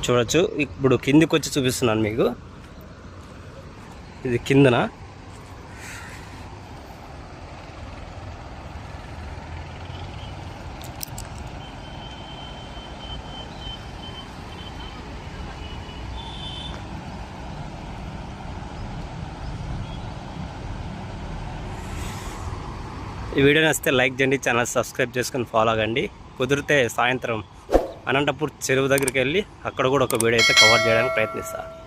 చూడొచ్చు. ఇప్పుడు కిందికి వచ్చి చూపిస్తున్నాను మీకు. ఇది కిందన ఈ వీడియో నచ్చితే లైక్ చేయండి, ఛానల్ సబ్స్క్రైబ్ చేసుకొని ఫాలో అవ్వండి. కుదిరితే సాయంత్రం అనంతపూర్ చెరువు దగ్గరికి వెళ్ళి అక్కడ కూడా ఒక వీడియో అయితే కవర్ చేయడానికి ప్రయత్నిస్తాను.